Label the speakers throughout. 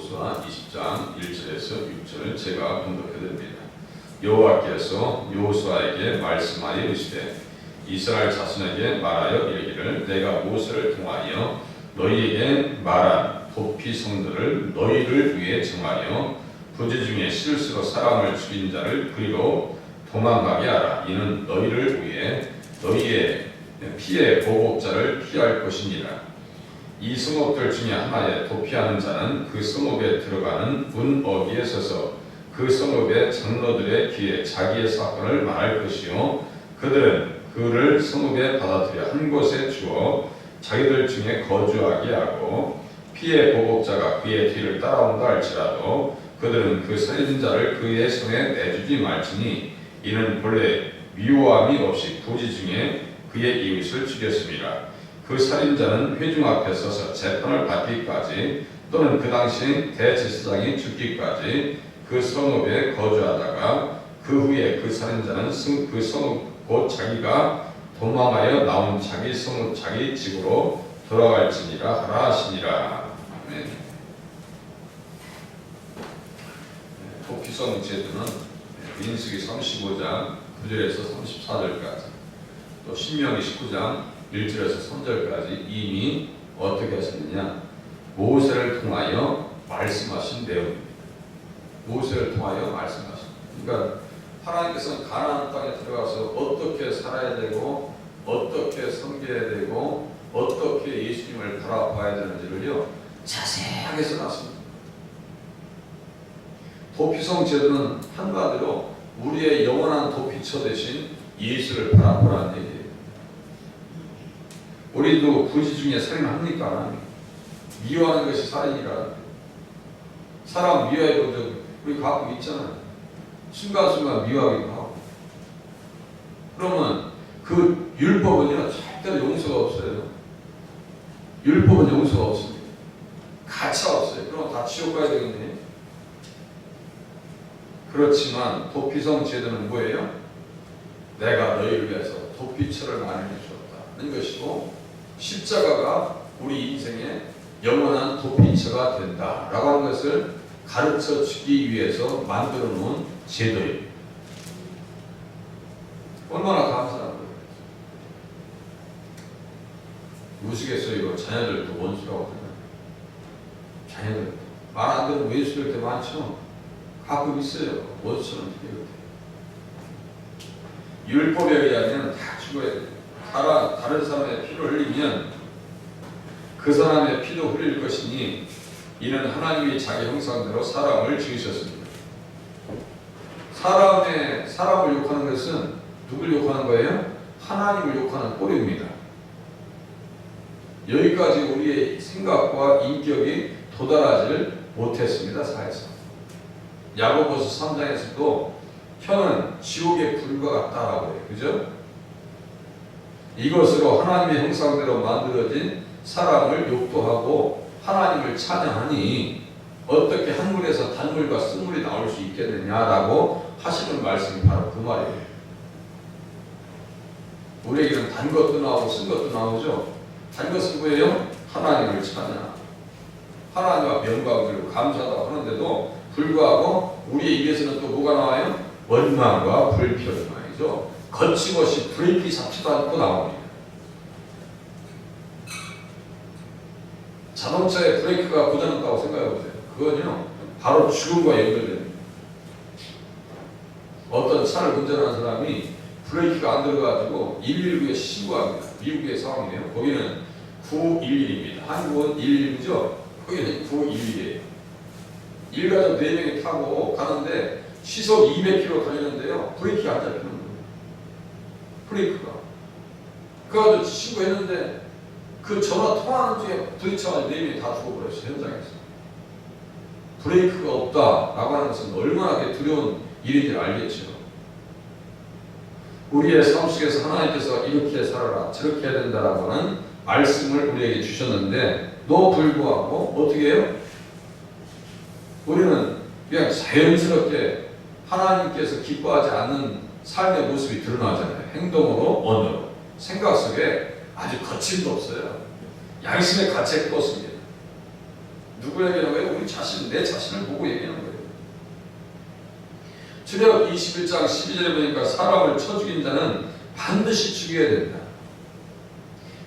Speaker 1: 여호수아 20장 1절에서 6절을 제가 봉독해드립니다. 여호와께서 여호수아에게 말씀하여 이르시되 이스라엘 자손에게 말하여 이르기를 내가 모세를 통하여 너희에게 말한 도피 성들을 너희를 위해 정하여 부지 중에 실수로 사람을 죽인 자를 그리로 도망가게 하라. 이는 너희를 위해 너희의 피의 보복자를 피할 것이니라. 이 성읍들 중에 하나에 도피하는 자는 그 성읍에 들어가는 문 어귀에 서서 그 성읍의 장로들의 귀에 자기의 사건을 말할 것이요 그들은 그를 성읍에 받아들여 한 곳에 주어 자기들 중에 거주하게 하고 피의 보복자가 그의 뒤를 따라온다 할지라도 그들은 그 살인자를 그의 성에 내주지 말지니 이는 본래 미워함이 없이 부지 중에 그의 이웃을 죽였습니다. 그 살인자는 회중 앞에 서서 재판을 받기까지 또는 그 당시 대제사장이 죽기까지 그 성읍에 거주하다가 그 후에 그 살인자는 그 성읍 곧 자기가 도망하여 나온 자기 성읍 자기 집으로 돌아갈지니라 하라 하시니라. 아멘. 도피성 제도는 민수기 35장 9절에서 34절까지 또 신명기 19장 1절에서 3절까지 이미 어떻게 하셨느냐? 모세를 통하여 말씀하신 내용입니다. 모세를 통하여 말씀하신. 그러니까 하나님께서는 가나안 땅에 들어가서 어떻게 살아야 되고 어떻게 섬겨야 되고 어떻게 예수님을 바라봐야 되는지를요 자세하게 써놨습니다. 도피성 제도는 한마디로 우리의 영원한 도피처 대신 예수를 바라보라는 얘기예요. 우리도 부지 중에 살인합니까? 미워하는 것이 살인이라. 사람 미워해본 적 우리 가끔 있잖아요. 순간순간 미워하기도 하고. 그러면 그 율법은요 절대로 용서가 없어요. 율법은 용서가 없습니다. 가차 없어요. 그럼 다 지옥 가야 되겠네. 그렇지만 도피성 제도는 뭐예요? 내가 너희를 위해서 도피처를 마련해 주었다는 것이고 십자가가 우리 인생의 영원한 도피처가 된다라고 하는 것을 가르쳐 주기 위해서 만들어 놓은 제도입니다. 얼마나 감사한 거예요. 무시겠어요. 이거 자녀들도 원수라고 하잖아요. 자녀들 말 안 듣는 외수들 때 많죠. 가끔 있어요. 원수는 율법에 의하면 다 죽어야 돼요. 다른 사람의 피를 흘리면 그 사람의 피도 흘릴 것이니 이는 하나님이 자기 형상대로 사람을 지으셨습니다. 사람을 욕하는 것은 누굴 욕하는 거예요? 하나님을 욕하는 꼴입니다. 여기까지 우리의 생각과 인격이 도달하지를 못했습니다. 사회에서. 야고보서 3장에서도 혀는 지옥의 불과 같다라고 해요. 그죠? 이것으로 하나님의 형상대로 만들어진 사람을 욕도하고 하나님을 찬양하니 어떻게 한 물에서 단물과 쓴물이 나올 수 있겠느냐라고 하시는 말씀이 바로 그 말이에요. 우리에게는 단 것도 나오고 쓴 것도 나오죠. 단 것은 뭐예요? 하나님을 찬양, 하나님과 명광을 드리고 감사하다고 하는데도 불구하고 우리의 입에서는 또 뭐가 나와요? 원망과 불평이죠. 거침없이 브레이크 잡지도 않고 나옵니다. 자동차의 브레이크가 고장났다고 생각해보세요. 그건요 바로 죽음과 연결됩니다. 어떤 차를 운전하는 사람이 브레이크가 안 들어가지고 119에 신고합니다. 미국의 상황이에요. 거기는 911입니다. 한국은 119죠. 거기는 911이에요. 일가족 4명이 타고 가는데 시속 200km 달리는데요. 브레이크가 안 잡히는 거예요. 브레이크가. 그래가지고 신고했는데 그 전화 통화하는 중에 부딪혀가지고 4명이 다 죽어버렸어요. 현장에서. 브레이크가 없다라고 하는 것은 얼마나 두려운 일인지 알겠죠. 우리의 삶 속에서 하나님께서 이렇게 살아라 저렇게 해야 된다라고 하는 말씀을 우리에게 주셨는데 또 불구하고 어떻게 해요? 우리는 그냥 자연스럽게 하나님께서 기뻐하지 않는 삶의 모습이 드러나잖아요. 행동으로, 언어로, 생각 속에 아주 거침도 없어요. 양심의 가책도 없습니다. 누구에게는 왜 우리 내 자신을 보고 얘기하는 거예요. 출애굽 21장 12절에 보니까 사람을 쳐 죽인 자는 반드시 죽여야 된다.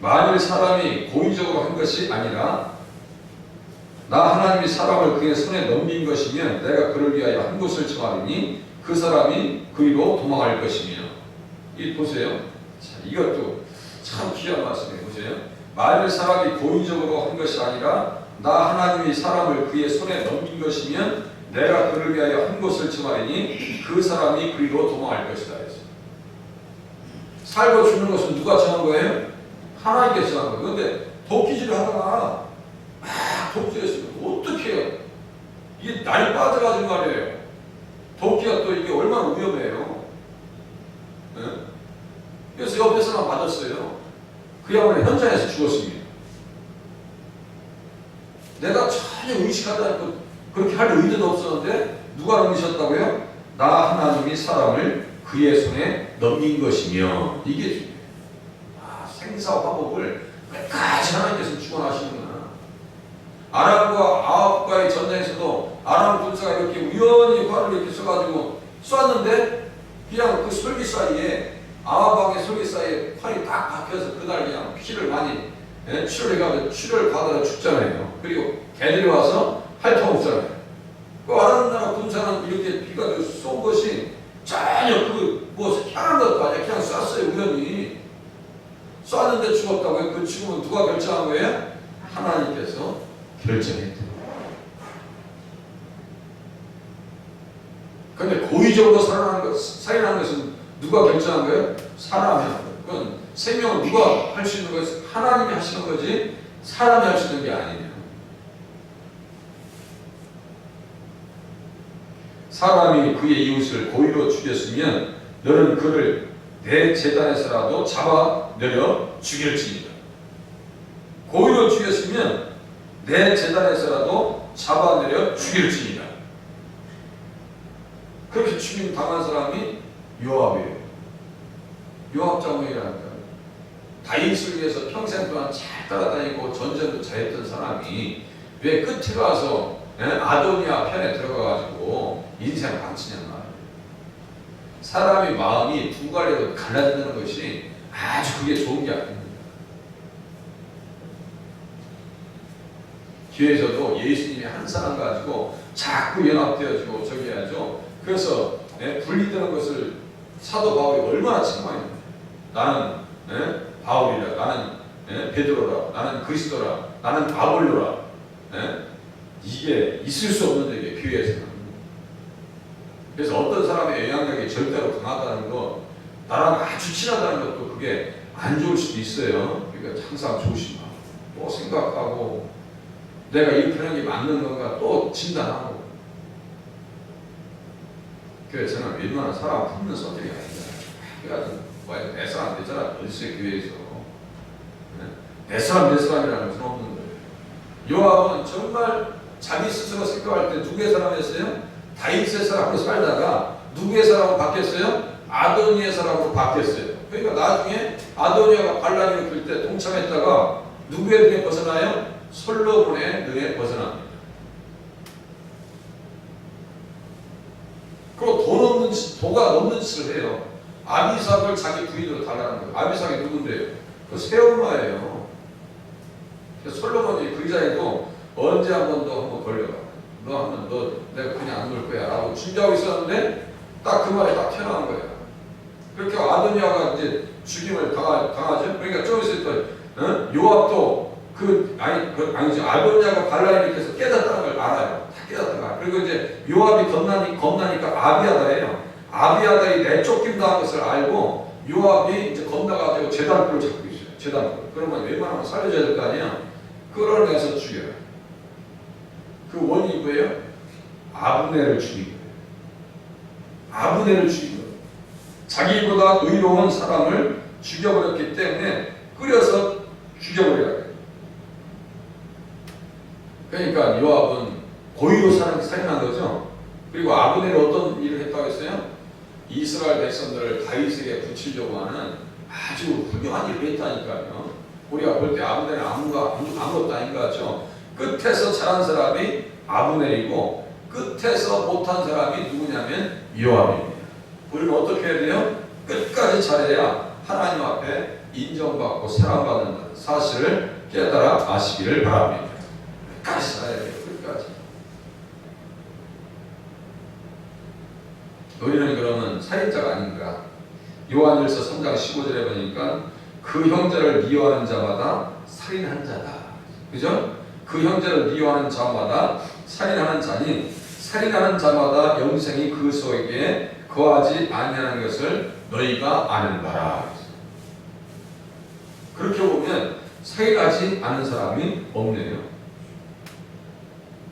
Speaker 1: 만일 사람이 고의적으로 한 것이 아니라 나 하나님이 사람을 그의 손에 넘긴 것이면 내가 그를 위하여 한 곳을 정하리니 그 사람이 그리로 도망할 것이며. 이 보세요. 자, 이것도 참 귀한 말씀이에요. 보세요. 만일 사람이 고의적으로 한 것이 아니라 나 하나님이 사람을 그의 손에 넘긴 것이면 내가 그를 위하여 한 곳을 정하리니 그 사람이 그리로 도망할 것이다. 살고 죽는 것은 누가 정한 거예요? 하나님께서 정한 거예요. 그런데 도끼질을 하다가 막 도끼질했으면 어떻게 해요? 이게 날이 빠져가지고 말이에요. 도끼가 또 이게 얼마나 위험해요. 네? 그래서 옆에 사람 맞았어요. 그야말로 현장에서 죽었습니다. 내가 전혀 의식하지 않고 그렇게 할 의도도 없었는데 누가 넘기셨다고요? 나 하나님이 사람을 그의 손에 넘긴 것이며. 이게 중요해요. 생사 화복을 끝까지 하나님께서 주관하시는구나. 아람과 아합과의 전쟁에서도 아람 군사가 이렇게 우연히 활을 이렇게 써가지고 쐈는데 그냥 그 솔기 사이에 아합왕의 솔기 사이에 활이 딱 박혀서 그날 그냥 피를 많이 출혈을 받아서 죽잖아요. 그리고 개들이 와서 핥아먹잖아요. 그 아람 나라 군사는 이렇게 비가 쏜 것이 전혀 향한 것도 아니야. 그냥 쐈어요. 우연히 쐈는데 죽었다고요. 그 죽음은 누가 결정한 거예요? 하나님께서 결정했대요. 그런데 고의적으로 살인하는 것은 누가 결정한 거예요? 사람이 한 거예요. 그건 생명을 누가 할 수 있는 거예요? 하나님이 하시는 거지 사람이 할 수 있는 게 아니에요. 사람이 그의 이웃을 고의로 죽였으면 너는 그를 내 제단에서라도 잡아내려 죽일지니라. 고의로 죽였으면 내 제단에서라도 잡아내려 죽일지니라. 그렇게 죽임 당한 사람이 요압이에요. 요압 장군이라니까. 다윗을 위해서 평생 동안 잘 따라다니고 전쟁도 잘했던 사람이 왜 끝에 가서 아도니아 편에 들어가가지고 인생 망치냐는 말이에요. 사람의 마음이 두 갈래로 갈라진다는 것이 아주 그게 좋은 게 아닙니다. 교회에서도 예수님이 한 사람 가지고 자꾸 연합되어지고 저기 해야죠. 그래서 분리되는 것을 사도 바울이 얼마나 책망했는데 나는 바울이라, 나는 베드로라, 나는 그리스도라, 나는 아볼로라. 이게 있을 수 없는 얘기예요. 교회에서는. 그래서 어떤 사람의 영향력이 절대로 강하다는 거, 나랑 아주 친하다는 것도 그게 안 좋을 수도 있어요. 그러니까 항상 조심하고 또 생각하고 내가 이렇게 하는 게 맞는 건가 또 진단하고. 그래서 저는 웬만한 사람 품는 성격이 아니다. 그러니까 내 사람 내 사람 어디서 교회에서 내 사람이라는 것은 없는 거예요. 요압은 정말 자기 스스로 생각할 때 누구의 사람이었어요? 다윗의 사람으로 살다가 누구의 사람으로 바뀌었어요? 아도니의 사람으로 바뀌었어요. 그러니까 나중에 아도니아가 반란을 일으킬 때 동참했다가 누구의 눈에 벗어나요? 솔로몬의 눈에 벗어납니다. 그리고 도가 넘는 짓을 해요. 아비삭을 자기 부인으로 달라는 거예요. 아비삭이 누군데요? 그 새엄마예요. 그래서 솔로몬이 그 자리도 언제 한 번 더 걸려가. 내가 그냥 안 놀 거야 라고 준비하고 있었는데 딱 그 말에 딱 튀어나온 거예요. 그렇게 아도니아가 이제 죽임을 당하죠. 그러니까 좀 있을 때 요압도 아니죠. 아도니아가 반란을 일으켜서 깨졌다는 걸 알아요. 다 깨졌다가. 그리고 이제 요압이 겁나니까 아비아다예요. 아비아다이 내쫓김 당한 것을 알고 요압이 이제 겁나가지고 제단불을 잡고 있어요. 제단불. 그러면 웬만하면 살려줘야 될 거 아니에요. 끌어내서 죽여요. 그 원인이 뭐예요? 아브넬을 죽인 거예요. 아브넬을 죽인 거예요. 자기보다 의로운 사람을 죽여버렸기 때문에 끌어서 죽여버려야 돼요. 그러니까 요압은 고의로 살인한 거죠. 그리고 아브넬이 어떤 일을 했다고 했어요? 이스라엘 백성들을 다윗에게 붙이려고 하는 아주 훌륭한 일을 했다니까요. 우리가 볼 때 아브넬은 아무것도 아닌 것 같죠. 끝에서 자란 사람이 아브넬이고 끝에서 못한 사람이 누구냐면 요압입니다. 우리는 어떻게 해야 돼요? 끝까지 잘해야 하나님 앞에 인정받고 사랑받는 사실을 깨달아 아시기를 바랍니다. 끝까지 잘해야 돼요. 끝까지. 우리는 그러면 살인자가 아닌가? 요한일서 3장 15절에 보니까 그 형제를 미워하는 자마다 살인한 자다. 그죠? 그 형제를 미워하는 자마다 살인하는 자니 살인하는 자마다 영생이 그 속에 거하지 아니하는 것을 너희가 아는 바라. 그렇게 보면 살인하지 않은 사람이 없네요.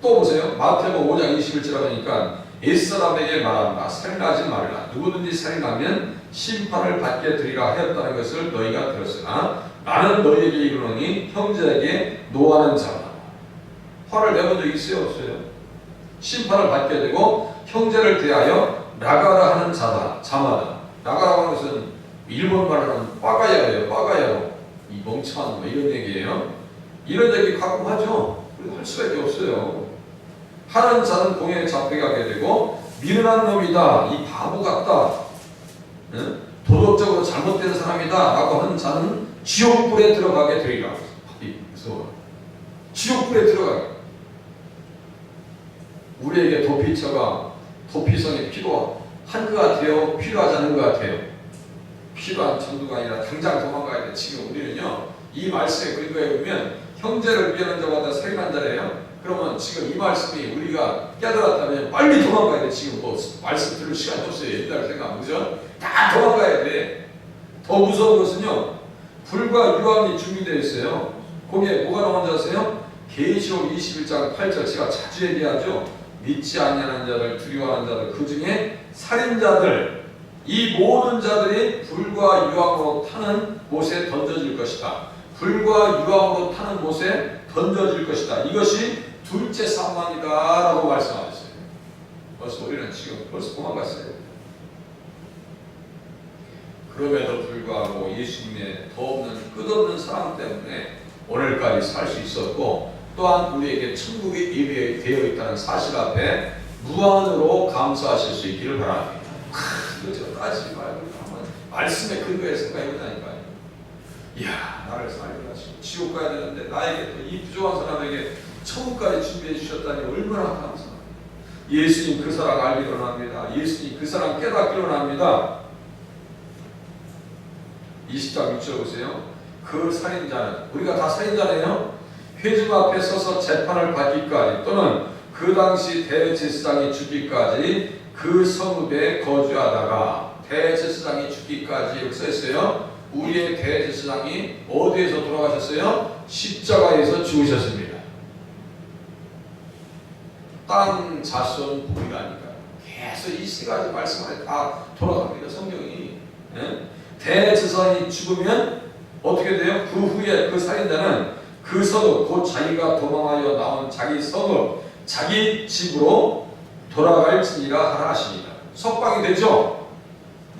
Speaker 1: 또 보세요. 마태복음 5장 21절에 보니까 옛사람에게 말한다. 살인하지 말라. 누구든지 살인하면 심판을 받게 되리라 하였다는 것을 너희가 들었으나 나는 너희에게 이르노니 형제에게 노하는 자마다. 화를 내본 적 있어요? 없어요? 심판을 받게 되고 형제를 대하여 나가라 하는 자마다. 나가라고 하는 것은 일본 말로 하면 빠가야예요. 빠가야로. 이 멍청한 뭐 이런 얘기예요. 이런 얘기 가끔 하죠. 우리가 할 수밖에 없어요. 하는 자는 공회에 잡혀가게 되고 미련한 놈이다. 이 바보 같다. 응? 도덕적으로 잘못된 사람이다. 라고 하는 자는 지옥불에 들어가게 되리라. 무서워. 지옥불에 들어가게. 우리에게 도피성이 필요한 것 같아요? 필요하지 않은 것 같아요? 필요한 정도가 아니라 당장 도망가야 돼. 지금 우리는요, 이 말씀에 근거해 보면 형제를 미워하는 자마다 살인한 자래요. 그러면 지금 이 말씀이 우리가 깨달았다면 빨리 도망가야 돼. 지금 뭐 말씀 들을 시간이 없어요. 옛날 생각, 그죠? 다 도망가야 돼. 더 무서운 것은요, 불과 유황이 준비되어 있어요. 거기에 뭐가 나온 줄 아세요? 계시록 21장 8절 제가 자주 얘기하죠. 믿지 아니하는 자들, 두려워하는 자들, 그 중에 살인자들, 이 모든 자들이 불과 유황으로 타는 못에 던져질 것이다. 불과 유황으로 타는 못에 던져질 것이다. 이것이 둘째 사망이다 라고 말씀하셨어요. 벌써 우리는 지금 벌써 도망갔어요. 그럼에도 불구하고 예수님의 더없는 끝없는 사랑 때문에 오늘까지 살 수 있었고, 또한 우리에게 천국이 예비되어 있다는 사실 앞에 무한으로 감사하실 수 있기를 바랍니다. 이거 제가 따지지 말고 한번 말씀의 근거에 생각해보자니까요. 이야, 나를 살리고 하시고 지옥 가야 되는데 나에게 또 이 부족한 사람에게 천국까지 준비해 주셨다니 얼마나 감사합니다. 예수님 그 사랑 알기로 합니다. 예수님 그 사랑 깨닫기로 합니다. 20장 6절 보세요. 그 살인자는, 우리가 다 살인자네요. 회중 앞에 서서 재판을 받기까지 또는 그 당시 대제사장이 죽기까지 그 성읍에 거주하다가, 대제사장이 죽기까지 여기 써있어요. 우리의 대제사장이 어디에서 돌아가셨어요? 십자가에서 죽으셨습니다. 땅 자손 부부라니까 계속 이 세 가지 말씀 안에 다 돌아갑니다. 성경이. 대제사장이 죽으면 어떻게 돼요? 그 후에 그 살인자는 그 성읍, 곧 자기가 도망하여 나온 자기 성읍, 자기 집으로 돌아갈지니라 하라 하십니다. 석방이 되죠?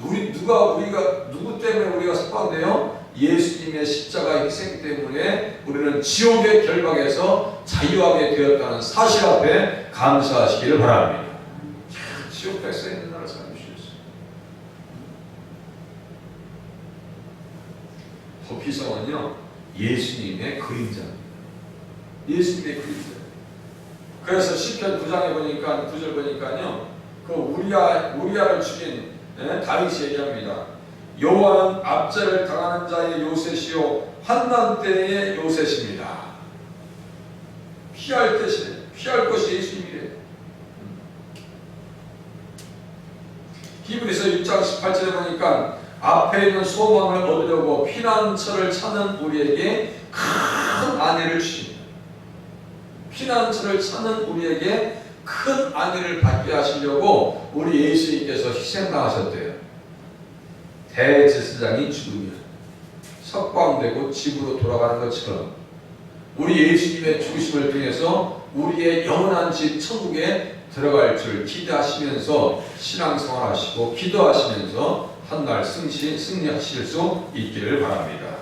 Speaker 1: 누구 때문에 우리가 석방돼요? 예수님의 십자가 희생 때문에 우리는 지옥의 결박에서 자유하게 되었다는 사실 앞에 감사하시기를 바랍니다. 지옥 백성이 있는 나라를 살려주셨어요. 도피성은요, 예수님의 그림자입니다. 예수님의 그림자. 그래서 시편 9장에 보니까 9절 보니까요, 그 우리아를 죽인 다윗이 얘기합니다. 여호와는 압제를 당하는 자의 요새시요 환난 때의 요새십니다. 피할 것이 예수님이래요. 히브리서 6장 18절에 보니까 앞에 있는 소망을 얻으려고 피난처를 찾는 우리에게 큰 안위를 주십니다. 피난처를 찾는 우리에게 큰 안위를 받게 하시려고 우리 예수님께서 희생당하셨대요. 대제사장이 죽으면 석방되고 집으로 돌아가는 것처럼 우리 예수님의 죽으심을 통해서 우리의 영원한 집 천국에 들어갈 줄 기대하시면서 신앙생활 하시고 기도하시면서 한 날 승리하실 수 있기를 바랍니다.